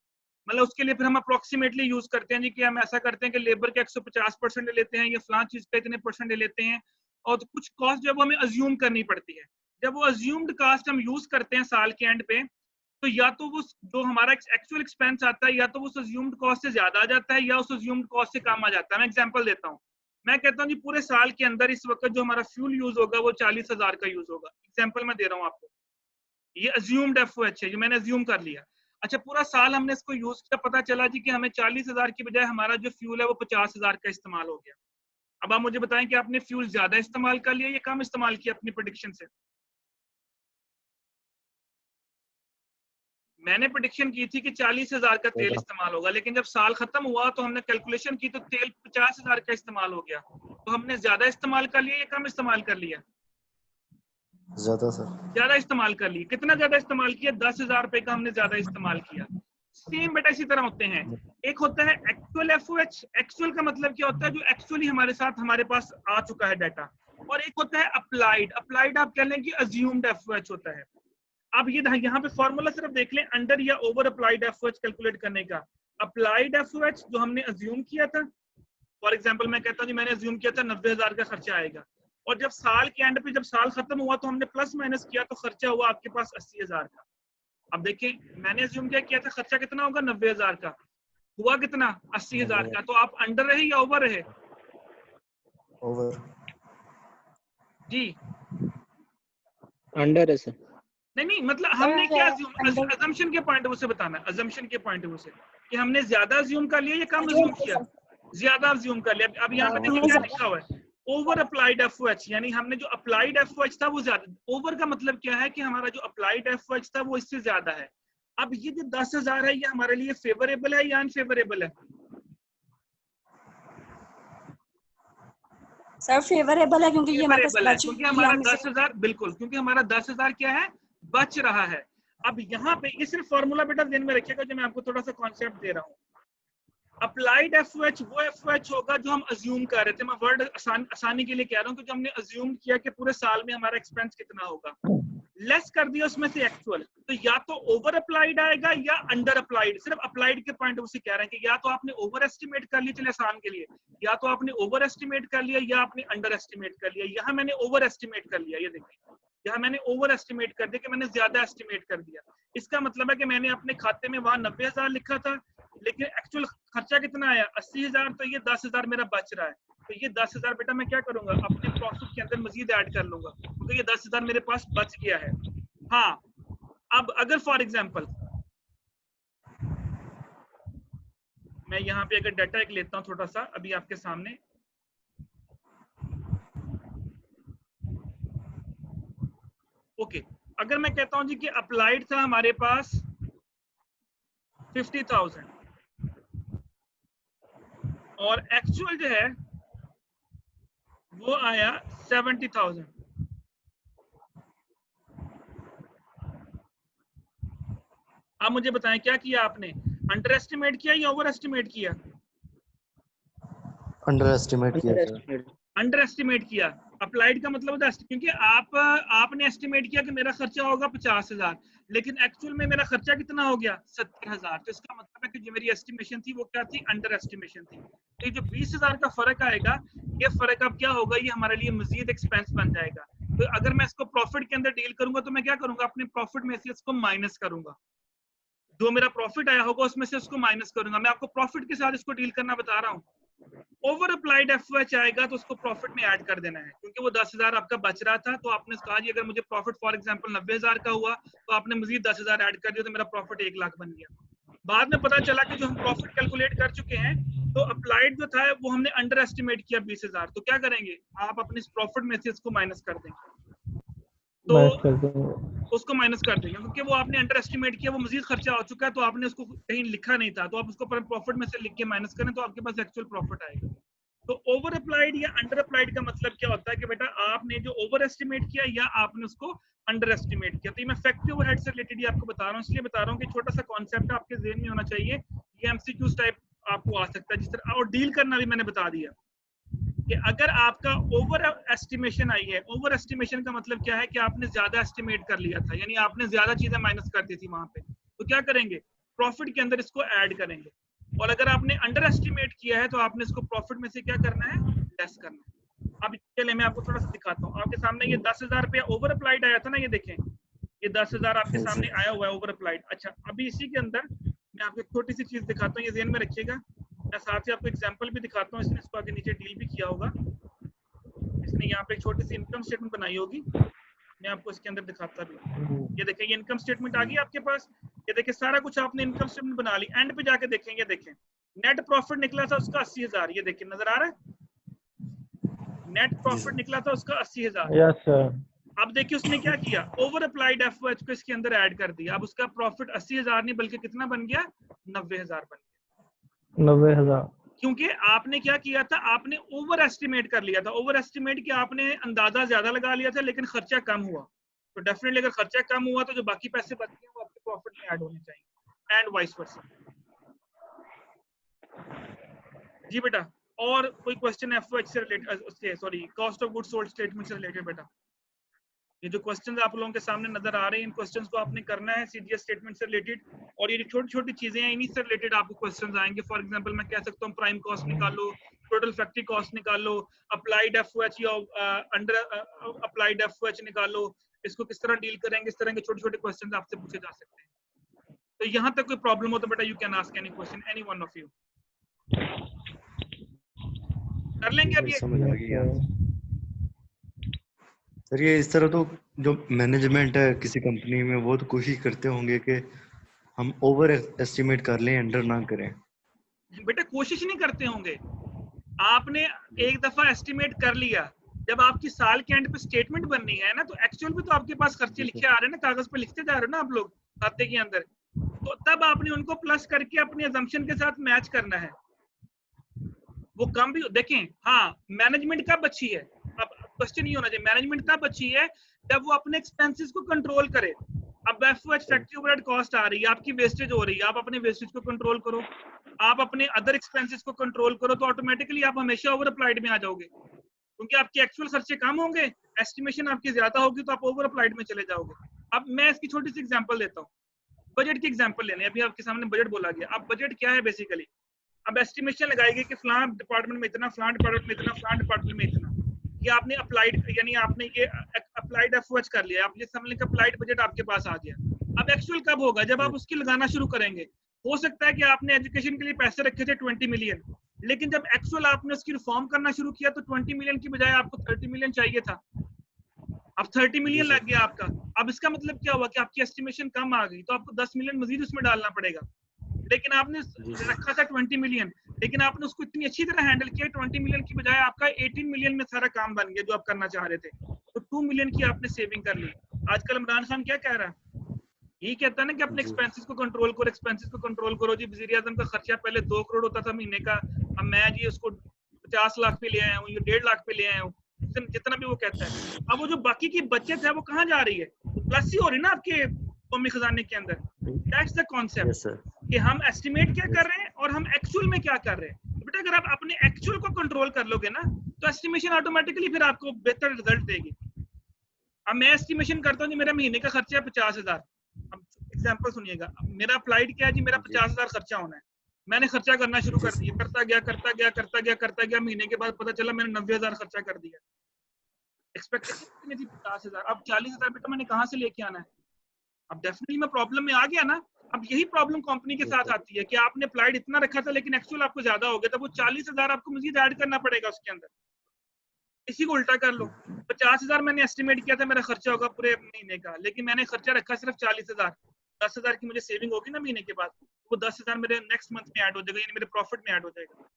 मतलब उसके लिए फिर हम अप्रोक्सीमेटली यूज करते हैं जी, कि हम ऐसा करते हैं कि लेबर के 150% ले लेते हैं या फलां चीज का इतने परसेंट ले लेते हैं, और तो कुछ कॉस्ट जब हमें अज्यूम करनी पड़ती है, जब वो अज्यूम्ड कॉस्ट हम यूज करते हैं साल के एंड पे, तो या तो वो जो हमारा एक्चुअल एक्सपेंस आता है या तो वो उस अज्यूम्ड कॉस्ट से ज्यादा आ जाता है या उस अज्यूम्ड कॉस्ट से कम आ जाता है। मैं एग्जांपल देता हूँ, मैं कहता हूँ जी पूरे साल के अंदर इस वक्त जो हमारा फ्यूल यूज होगा वो 40,000 का यूज होगा। एग्जाम्पल मैं दे रहा हूँ आपको, ये अज्यूम्ड एफओएच है, ये मैंने अज्यूम कर लिया। अच्छा, पूरा साल हमने इसको यूज किया, पता चला जी कि हमें 40,000 की बजाय हमारा जो फ्यूल है वो 50,000 का इस्तेमाल हो गया। अब आप मुझे बताएं कि आपने फ्यूल ज्यादा इस्तेमाल कर लिया या कम इस्तेमाल किया अपनी प्रेडिक्शन से? मैंने प्रेडिक्शन की थी कि 40,000 का तेल इस्तेमाल होगा, लेकिन जब साल खत्म हुआ तो हमने कैलकुलेशन की तो तेल 50,000 का इस्तेमाल हो गया। तो हमने ज्यादा इस्तेमाल कर लिया या कम इस्तेमाल कर लिया? ज्यादा सर। ज्यादा इस्तेमाल कर लिया। कितना ज्यादा इस्तेमाल किया? 10,000 रुपए का हमने ज्यादा इस्तेमाल किया। सेम बेटा इसी तरह होते हैं। एक होता है एक्चुअल एफओएच, एक्चुअल का मतलब क्या होता है, जो एक्चुअली हमारे साथ हमारे पास आ चुका है डाटा, और एक होता है अप्लाइड। अप्लाइड आप कह लें कि अज्यूम्ड एफओएच होता है। अब ये यहाँ पे फॉर्मूला सिर्फ देख लें अंडर या ओवर अप्लाइड एफओएच कैलकुलेट करने का। अप्लाइड एफओएच जो हमने अज्यूम किया था, फॉर एग्जांपल मैं कहता हूँ जी मैंने अज्यूम किया था 90,000 का खर्चा आएगा, और जब साल के एंड पे जब साल खत्म हुआ तो हमने प्लस माइनस किया तो खर्चा हुआ आपके पास 80,000 का। अब देखिए मैंने अज्यूम किया था खर्चा कितना होगा 90,000 का, हुआ कितना 80,000 का। तो आप अंडर रहे या ओवर रहे? ओवर जी अंडर है सर। नहीं, मतलब हमने क्या अजम्पशन के पॉइंट ऑफ व्यू से बताना है, अजम्पशन के पॉइंट ऑफ व्यू से कि हमने ज्यादा अज्यूम कर लिया या कम अज्यूम किया? ज्यादा अज्यूम कर लिया। अब यहाँ पे देखिए क्या लिखा हुआ है, ओवर अप्लाइड एफओएच, यानी हमने जो अप्लाइड एफओएच था वो ज्यादा। ओवर का मतलब क्या है कि हमारा जो अप्लाइड एफओएच था वो इससे ज्यादा है। अब ये जो 10,000 है ये हमारे लिए फेवरेबल है या अनफेवरेबल है? सर फेवरेबल है क्योंकि ये हमारे पास बच, क्योंकि हमारा 10,000, बिल्कुल, क्योंकि हमारा 10,000 क्या है, बच रहा है। अब यहाँ पे ये सिर्फ फॉर्मूला बेटा ध्यान में रखिएगा जो मैं आपको थोड़ा सा कॉन्सेप्ट दे रहा हूँ। अप्लाइड एफओएच वो एफओएच होगा जो हम अज्यूम कर रहे थे, मैं वर्ड आसानी के लिए कह रहा हूँ कि जो हमने अज्यूम किया कि पूरे साल में हमारा एक्सपेंस कितना होगा, लेस कर दिया उसमें से एक्चुअल, तो या तो ओवर अप्लाइड आएगा या अंडर अप्लाइड। सिर्फ अप्लाइड के पॉइंट ऑफ व्यू से कह रहे हैं कि या तो आपने ओवर एस्टिमेट कर लिया, चले आसान के लिए, या तो आपने ओवर एस्टिमेट कर लिया या आपने अंडर एस्टिमेट कर लिया। यहाँ मैंने ओवर एस्टिमेट कर लिया, ये देखिए यहाँ मैंने ओवर एस्टिमेट कर दिया कि मैंने ज्यादा एस्टिमेट कर दिया। इसका मतलब है कि मैंने अपने खाते में वहां 90,000 लिखा था, लेकिन एक्चुअल खर्चा कितना आया 80,000, तो ये 10,000 मेरा बच रहा है। तो ये 10,000 बेटा मैं क्या करूंगा, अपने प्रॉफिट के अंदर मजीद ऐड कर लूंगा, क्योंकि ये 10,000 मेरे पास बच गया है। हाँ, अब अगर फॉर एग्जांपल मैं यहाँ पे अगर डाटा एक लेता हूँ थोड़ा सा अभी आपके सामने, ओके, अगर मैं कहता हूँ जी कि अप्लाइड था हमारे पास 50,000 और एक्चुअल जो है वो आया 70,000। आप मुझे बताएं क्या किया आपने, अंडर एस्टिमेट किया या ओवर एस्टिमेट किया? अंडर एस्टिमेट किया सर। अंडर एस्टिमेट किया। अप्लाइड का मतलब होता है क्योंकि आपने एस्टिमेट किया कि मेरा खर्चा होगा 50,000, लेकिन एक्चुअल में मेरा खर्चा कितना हो गया 70,000। तो इसका मतलब है कि जो मेरी एस्टिमेशन थी वो क्या थी, अंडर एस्टिमेशन थी। तो जो 20,000 का फर्क आएगा, ये फर्क अब क्या होगा, ये हमारे लिए मजीद एक्सपेंस बन जाएगा। तो अगर मैं इसको प्रॉफिट के अंदर डील करूंगा तो मैं क्या करूंगा, अपने प्रॉफिट में से इसको माइनस करूंगा, जो मेरा प्रॉफिट आया होगा उसमें से उसको माइनस करूंगा। मैं आपको प्रॉफिट के साथ इसको डील करना बता रहा हूँ। ओवर अप्लाइड एफओएच आएगा तो उसको प्रॉफिट में ऐड कर देना है, क्योंकि वो 10,000 आपका बच रहा था, तो आपने कहा जी अगर मुझे प्रॉफिट फॉर एग्जांपल 90,000 का हुआ तो आपने मजीद 10,000 ऐड कर दिया तो मेरा प्रॉफिट 1 लाख बन गया। बाद में पता चला कि जो हम प्रॉफिट कैलकुलेट कर चुके हैं तो अप्लाइड जो था वो हमने अंडर एस्टिमेट किया 20,000, तो क्या करेंगे आप अपने प्रॉफिट में से इसको माइनस कर देंगे, तो उसको माइनस कर देंगे क्योंकि वो आपने अंडर एस्टिमेट किया, वो मजीद खर्चा हो चुका है, तो आपने उसको कहीं लिखा नहीं था, तो आप उसको प्रॉफिट में से लिख के माइनस करें तो आपके पास एक्चुअल प्रॉफिट आएगा। तो ओवर अप्लाइड या अंडर अप्लाइड का मतलब क्या होता है कि बेटा आपने जो ओवर एस्टिमेट किया या आपने उसको अंडर एस्टिमेट किया। तो ये मैं फैक्ट्री ओवरहेड से रिलेटेड ही आपको बता रहा हूँ, इसलिए बता रहा हूँ कि छोटा सा कॉन्सेप्ट आपके ज़हन में होना चाहिए, ये एमसीक्यूज टाइप आपको आ सकता है जिस तरह, और डील करना भी मैंने बता दिया कि अगर आपका ओवर एस्टिमेशन आई है, ओवर एस्टिमेशन का मतलब क्या है कि आपने ज्यादा एस्टिमेट कर लिया था, यानी आपने ज्यादा चीजें माइनस कर दी थी वहां पे, तो क्या करेंगे प्रॉफिट के अंदर इसको ऐड करेंगे, और अगर आपने अंडर एस्टिमेट किया है तो आपने इसको प्रॉफिट में से क्या करना है, लेस करना है। अब चलिए मैं आपको थोड़ा सा दिखाता हूँ, आपके सामने ये 10,000 रुपया ओवर अप्लाइड आया था ना, ये देखें ये 10,000 आपके सामने आया हुआ है ओवर अप्लाइड। अच्छा अभी इसी के अंदर मैं आपको एक छोटी सी चीज दिखाता हूँ, ये ध्यान में रखिएगा, मैं साथ ही आपको एग्जांपल भी दिखाता हूँ, इसने इसको आगे नीचे डील भी किया होगा, इसने यहाँ पे एक छोटी सी इनकम स्टेटमेंट बनाई होगी, मैं आपको इसके अंदर दिखाता भी। ये देखें ये इनकम स्टेटमेंट आ गई आपके पास, ये देखें सारा कुछ आपने इनकम स्टेटमेंट बना ली, एंड पे जाके देखेंगे, देखें नेट प्रॉफिट निकला था उसका 80,000, ये देखें नजर आ रहा है, नेट प्रॉफिट निकला था उसका 80,000। Yes sir. अब देखिए उसने क्या किया, ओवर अप्लाइड एफओएच को इसके अंदर ऐड कर दिया, अब उसका प्रॉफिट 80,000 नहीं बल्कि कितना बन गया, 90,000 बन गया। 90,000। क्योंकि आपने क्या किया था, आपने ओवर एस्टिमेट कर लिया था, ओवर एस्टिमेट किया आपने अंदाजा ज्यादा लगा लिया था लेकिन खर्चा कम हुआ, तो डेफिनेटली अगर खर्चा कम हुआ तो जो बाकी पैसे बच गए वो आपके प्रॉफिट में ऐड होने चाहिए, एंड वाइस वर्सा। जी बेटा, और कोई क्वेश्चन एफओएच से रिलेटेड, उससे sorry cost of goods sold statement से रिलेटेड? बेटा ये जो क्वेश्चंस आप लोगों के सामने नजर आ रहे हैं, इन क्वेश्चंस को आपने करना है सीडीएस स्टेटमेंट से रिलेटेड, और ये छोटी छोटी चीजें हैं इन्हीं से रिलेटेड आपको क्वेश्चंस आएंगे। फॉर एग्जांपल मैं कह सकता हूँ प्राइम कॉस्ट निकालो, टोटल फैक्ट्री कॉस्ट निकालो, अप्लाइड एफओएच या अंडर अप्लाइड एफओएच निकालो, इसको किस तरह डील करेंगे, इस तरह के छोटे छोटे क्वेश्चंस आपसे पूछे जा सकते हैं। तो यहाँ तक कोई प्रॉब्लम हो तो बेटा you can ask any question, any one of you. कर लेंगे अभी समझ आ गया सर। ये इस तरह तो जो मैनेजमेंट है किसी कंपनी में वो तो कोशिश करते होंगे कि हम ओवर एस्टिमेट कर लें, अंडर ना करें। बेटा कोशिश नहीं करते होंगे, आपने एक दफा एस्टिमेट कर लिया, जब आपकी साल के एंड पे स्टेटमेंट बननी है ना, तो एक्चुअल में तो आपके पास खर्चे लिखे आ रहे हैं ना, कागज पे लिखते जा रहे हो ना आप लोग खाते के अंदर, तो तब आपने उनको प्लस करके अपनी अजम्पशन के साथ मैच करना है। वो कम भी देखें, हाँ मैनेजमेंट कब अच्छी है, अब क्वेश्चन ये होना चाहिए मैनेजमेंट कब अच्छी है, जब वो अपने एक्सपेंसेस को कंट्रोल करे। अब एफओएच फैक्ट्री ओवरहेड कॉस्ट आ रही है, आपकी वेस्टेज हो रही है, आप अपने वेस्टेज को कंट्रोल करो, आप अपने अदर एक्सपेंसेस को कंट्रोल करो, तो ऑटोमेटिकली आप हमेशा ओवर अप्लाइड में आ जाओगे, क्योंकि आपके एक्चुअल खर्चे कम होंगे, एस्टिमेशन आपकी ज्यादा होगी, तो आप ओवर अप्लाइड में चले जाओगे। अब मैं इसकी छोटी सी एग्जांपल देता हूँ, बजट की एग्जांपल लेने, अभी आपके सामने बजट बोला गया। अब बजट क्या है बेसिकली, अब एस्टिमेशन लगाई गई कि फलां डिपार्टमेंट में इतना, फलां डिपार्टमेंट में इतना, फलां डिपार्टमेंट में इतना, ये आपने अप्लाइड यानी आपने ये अप्लाइड एफओएच कर लिया, आप ये समझ लें अप्लाइड बजट आपके पास आ गया। अब एक्चुअल कब होगा, जब आप उसकी लगाना शुरू करेंगे। हो सकता है कि आपने एजुकेशन के लिए पैसे रखे थे 20 मिलियन, लेकिन जब एक्चुअल आपने उसकी रिफॉर्म करना शुरू किया तो 20 मिलियन की बजाय आपको 30 मिलियन चाहिए था, अब 30 मिलियन लग गया आपका। अब इसका मतलब क्या हुआ कि आपकी एस्टिमेशन कम आ गई, तो आपको 10 मिलियन मजीद उसमें डालना पड़ेगा, लेकिन आपने रखा था 20 मिलियन, लेकिन आपने उसको इतनी अच्छी तरह हैंडल किया, 20 मिलियन की बजाय आपका 18 मिलियन में सारा काम बन गया जो आप करना चाह रहे थे, तो 2 मिलियन की आपने सेविंग कर ली। आजकल इमरान खान क्या कह रहा है, यही कहता है ना कि अपने एक्सपेंसेस को कंट्रोल करो, एक्सपेंसेस को कंट्रोल करो जी। वजीर आजम का खर्चा पहले 2 करोड़ होता था महीने का, अब मैं जी उसको 50 लाख पे ले आया हूँ, ये 1.5 लाख पे ले आया हूँ, जितना भी वो कहता है। अब वो जो बाकी की बचत है वो कहाँ जा रही है, प्लस ही हो रही है ना आपके कौमी खजाने के अंदर। दैट्स द कॉन्सेप्ट कि हम एस्टिमेट क्या कर रहे हैं और हम एक्चुअल में क्या कर रहे हैं। तो बेटा अगर आप अपने एक्चुअल को कंट्रोल कर लोगे ना, तो एस्टिमेशन ऑटोमेटिकली फिर आपको बेहतर रिजल्ट देगी। अब मैं एस्टिमेशन करता हूँ जी मेरा महीने का खर्चा है 50,000, अब एग्जांपल सुनिएगा, मेरा अप्लाइड क्या है जी, मेरा 50,000 खर्चा होना है, मैंने खर्चा करना शुरू कर दिया, करता गया, महीने के बाद पता चला मैंने 90,000 खर्चा कर दिया। एक्सपेक्टेशन कितनी थी 50,000, अब 40,000 बेटा मैंने कहाँ से लेके आना है। अब डेफिनेटली मैं प्रॉब्लम में आ गया ना। अब यही प्रॉब्लम कंपनी के साथ आती है कि आपने अप्लाइड इतना रखा था लेकिन एक्चुअल आपको ज्यादा हो गया था, वो 40,000 आपको मजीद ऐड करना पड़ेगा उसके अंदर। इसी को उल्टा कर लो, 50,000 मैंने एस्टिमेट किया था मेरा खर्चा होगा पूरे महीने का, लेकिन मैंने खर्चा रखा सिर्फ 40,000। 10,000 की मुझे सेविंग होगी ना महीने के बाद, वो 10,000 मेरे नेक्स्ट मंथ में ऐड हो जाएगा, यानी मेरे प्रॉफिट में ऐड हो जाएगा।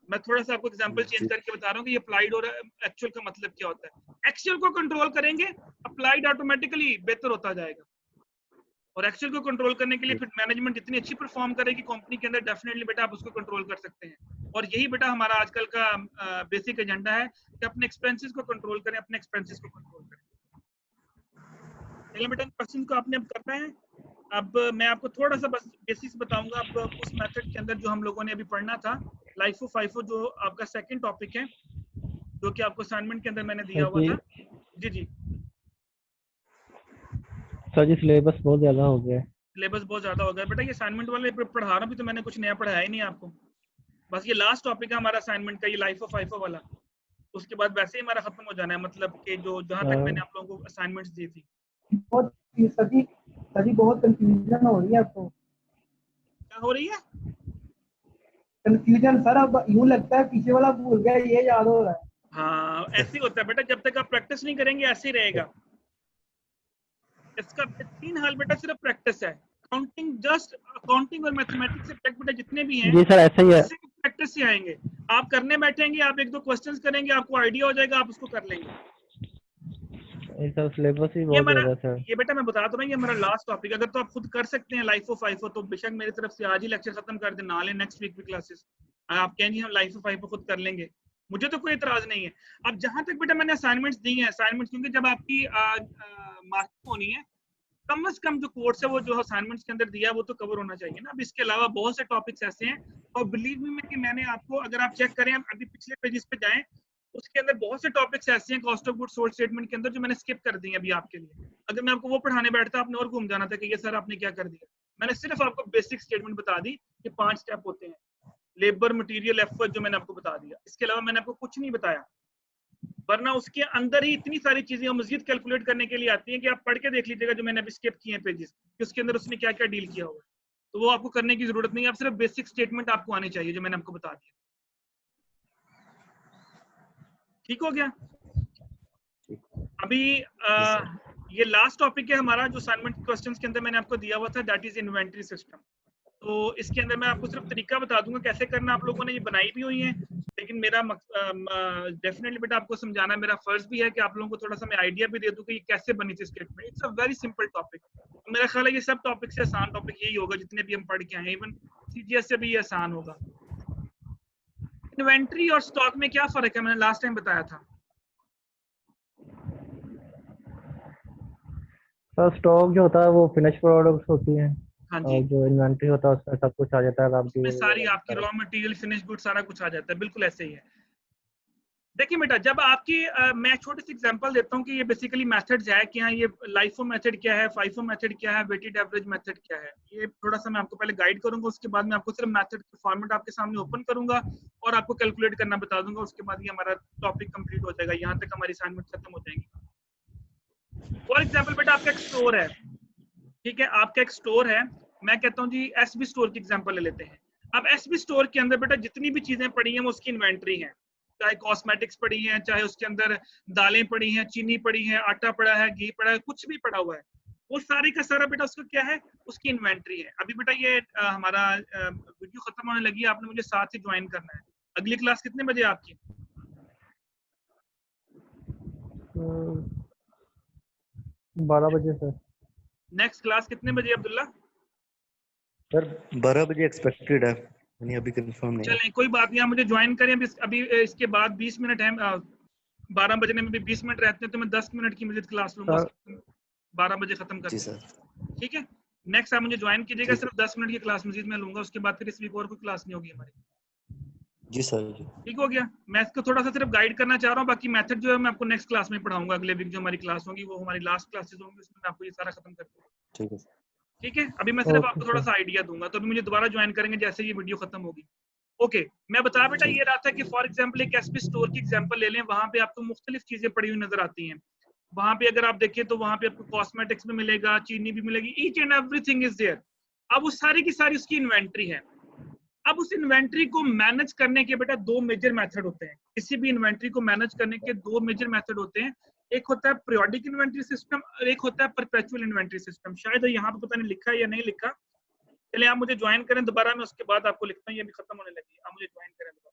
मैं थोड़ा सा आपको एग्जांपल चेंज करके बता रहा हूँ कि ये अप्लाइड और एक्चुअल का मतलब क्या होता है। एक्चुअल को कंट्रोल करेंगे, अप्लाइड ऑटोमेटिकली बेहतर होता जाएगा, और एक्चुअल को कंट्रोल करने के लिए फिर मैनेजमेंट इतनी अच्छी परफॉर्म करेगी कंपनी के अंदर, डेफिनेटली बेटा आप उसको कंट्रोल कर सकते हैं। और यही बेटा हमारा आजकल का बेसिक एजेंडा है कि अपने एक्सपेंसेस को कंट्रोल करें, अपने एक्सपेंसेस को कंट्रोल करें। चलिए बेटा क्वेश्चन को आपने अब करना है। अब मैं आपको थोड़ा सा बस बेसिक्स बताऊंगा अब उस मेथड के अंदर जो हम लोगों ने अभी पढ़ना था, लाइफो फाइफो, जो आपका सेकंड टॉपिक है, जो कि आपको असाइनमेंट के अंदर मैंने दिया हुआ था। जी जी सर जी, सिलेबस बहुत ज्यादा हो गया है। सिलेबस बहुत ज्यादा हो गया बेटा, ये असाइनमेंट वाले पढ़ा रहा हूँ, भी तो मैंने कुछ नया पढ़ाया ही नहीं आपको, बस ये लास्ट टॉपिक है हमारा असाइनमेंट का, ये लाइफो फाइफो वाला। उसके बाद वैसे ही हमारा खत्म हो जाना है, मतलब कि जो जहाँ तक मैंने आप लोगों को असाइनमेंट्स दी थी। सभी बहुत कंफ्यूजन हो रही है आपको। क्या हो रही है? कंफ्यूजन सर, अब यूं लगता है पीछे वाला भूल गया, ये याद हो रहा है। हाँ ऐसे ही होता है बेटा, जब तक आप प्रैक्टिस नहीं करेंगे ऐसे ही रहेगा। इसका 3 हाल बेटा सिर्फ प्रैक्टिस है। काउंटिंग, जस्ट काउंटिंग और मैथमेटिक्स से बेटा जितने भी हैं जी सर, ऐसा ही है। प्रैक्टिस से आएंगे। आप करने बैठेंगे, आप 1-2 क्वेश्चंस करेंगे, आपको आइडिया हो जाएगा, आप उसको कर लेंगे। सर सिलेबस ही बहुत ज्यादा सर। ये बेटा मैं बता दूं ना, ये हमारा लास्ट टॉपिक, अगर तो आप खुद कर सकते हैं लाइफो फाइफो तो बेशक मेरी तरफ से आज ही लेक्चर खत्म कर दें, ना लें नेक्स्ट वीक भी क्लासेस। आप कहेंगे हम लाइफो फाइफो खुद कर लेंगे, मुझे तो कोई इतराज नहीं है। अब जहां तक बेटा मैंने असाइनमेंट्स दी हैं, असाइनमेंट्स क्योंकि जब आपकी मार्किंग होनी है, कम से कम जो कोर्स है वो जो असाइनमेंट्स के अंदर दिया है वो तो कवर होना चाहिए ना। अब इसके अलावा बहुत से टॉपिक्स ऐसे हैं, और बिलीव मी कि मैंने आपको, अगर आप चेक करें अभी पिछले पेजेस पे जाएं, उसके अंदर बहुत से टॉपिक्स ऐसे हैं cost of good sold statement के अंदर जो मैंने स्किप कर दिए अभी आपके लिए। अगर मैं आपको वो पढ़ाने बैठता आपने और घूम जाना था कि ये सर आपने क्या कर दिया। मैंने सिर्फ आपको बेसिक स्टेटमेंट बता दी कि 5 स्टेप होते हैं, लेबर, मटेरियल, एफर्ट, जो मैंने आपको बता दिया। इसके अलावा मैंने आपको कुछ नहीं बताया, वरना उसके अंदर ही इतनी सारी चीजें मजीद कैलकुलेट करने के लिए आती हैं कि आप पढ़ के देख लीजिएगा जो मैंने अभी स्किप किए हैं पेजेस, कि उसके अंदर उसने क्या क्या डील किया होगा। तो वो आपको करने की जरूरत नहीं है, आप सिर्फ बेसिक स्टेटमेंट आपको आनी चाहिए जो मैंने आपको बता दिया। ठीक हो गया? अभी ये लास्ट टॉपिक है हमारा जो असाइनमेंट क्वेश्चंस के अंदर मैंने आपको दिया हुआ था, दैट इज इन्वेंटरी सिस्टम। तो इसके अंदर मैं आपको सिर्फ तरीका बता दूंगा कैसे करना। आप लोगों ने ये बनाई भी हुई है, लेकिन मेरा डेफिनेटली बेटा आपको समझाना मेरा फर्ज भी है कि आप लोगों को थोड़ा सा मैं आइडिया भी दे दूं कि ये कैसे बनी थी statement. It's a very simple topic. मेरा ख्याल है ये सब टॉपिक से आसान टॉपिक यही होगा जितने भी हम पढ़ के आए हैं, इवन सीजीएस से भी ये आसान होगा। इन्वेंटरी और स्टॉक में क्या फर्क है, मैंने लास्ट टाइम बताया था। सर स्टॉक जो होता है वो फिनिश प्रोडक्ट्स होती हैं, हाँ जी, और जो इन्वेंटरी होता है उसमें सब कुछ आ जाता है, उसमें सारी आपकी रॉ मटेरियल, फिनिश गुड, सारा कुछ आ जाता है। बिल्कुल ऐसे ही है। देखिए बेटा, जब आपकी मैं छोटे से एग्जांपल देता हूँ कि ये बेसिकली मेथड्स है कि हाँ ये लाइफो मेथड क्या है, फाइफो मेथड क्या है, वेटेड एवरेज मेथड क्या है। ये थोड़ा सा मैं आपको पहले गाइड करूंगा, उसके बाद मैं आपको सिर्फ मेथड के फॉर्मेट आपके सामने ओपन करूंगा और आपको कैलकुलेट करना बता दूंगा। उसके बाद ये हमारा टॉपिक कंप्लीट हो जाएगा, यहाँ तक हमारी असाइनमेंट खत्म हो जाएंगी। फॉर एग्जाम्पल बेटा आपका एक स्टोर है, ठीक है, आपका एक स्टोर है। मैं कहता हूँ जी एसबी स्टोर की एग्जांपल ले लेते हैं। अब एसबी स्टोर के अंदर बेटा जितनी भी चीजें पड़ी हैं वो उसकी इन्वेंटरी है, चाहे कॉस्मेटिक्स पड़ी हैं, चाहे उसके अंदर दालें पड़ी हैं, चीनी पड़ी है, आटा पड़ा है, घी पड़ा है, कुछ भी पड़ा हुआ है, वो सारे का सारा बेटा उसका क्या है, उसकी इन्वेंटरी है। अभी बेटा ये हमारा वीडियो खत्म होने लगी है, आपने मुझे साथ ही ज्वाइन करना है। अगली क्लास कितने बजे आपकी? 12 बजे सर। नेक्स्ट क्लास कितने बजे अब्दुल्ला? सर 12 बजे एक्सपेक्टेड है, यानी अभी कंफर्म नहीं है। चलें कोई बात नहीं, आप मुझे ज्वाइन करें। अभी इसके बाद 20 मिनट है, 12 बजने में भी 20 मिनट रहते हैं, तो मैं 10 मिनट की मजीद क्लास लूंगा, 12 बजे खत्म कर। जी सर, ठीक है। नेक्स्ट आप मुझे ज्वाइन कीजिएगा, सिर्फ 10 मिनट की क्लास मजीद मैं लूंगा, उसके बाद फिर इस वीक और कोई क्लास नहीं होगी हमारी। जी सर, जी ठीक हो गया। मैं इसको थोड़ा सा सिर्फ गाइड करना चाह रहा हूँ, बाकी मेथड जो है मैं आपको नेक्स्ट क्लास में पढ़ाऊंगा। अगले वीक जो हमारी क्लास होगी वो हमारी लास्ट क्लासेस होंगी, उसमें मैं आपको ये सारा खत्म कर दूंगा। ठीक है। ठीक है, अभी मैं सिर्फ आपको थोड़ा सा आइडिया दूंगा, तो अभी मुझे दोबारा ज्वाइन करेंगे जैसे ये वीडियो खत्म होगी। ओके, मैं बता बेटा ये रहा था कि फॉर एग्जांपल एक एसपी स्टोर की एग्जांपल ले लें, वहां पे आपको मुख्तलिफ चीजें पड़ी हुई नजर आती हैं। वहां पे अगर आप देखें तो वहां पे आपको कॉस्मेटिक्स में मिलेगा, चीनी भी मिलेगी, each and everything is there. अब वो सारी की सारी उसकी इन्वेंट्री है। अब उस इन्वेंट्री को मैनेज करने के बेटा दो मेजर मेथड होते हैं। किसी भी इन्वेंट्री को मैनेज करने के दो मेजर मेथड होते हैं। एक होता है पीरियोडिक इन्वेंट्री सिस्टम और एक होता है परपेचुअल इन्वेंट्री सिस्टम। शायद यहाँ पे पता नहीं लिखा है या नहीं लिखा। चलिए आप मुझे ज्वाइन करें दोबारा, मैं उसके बाद आपको लिखता हूँ, ये भी खत्म होने लगी, आप मुझे ज्वाइन करें।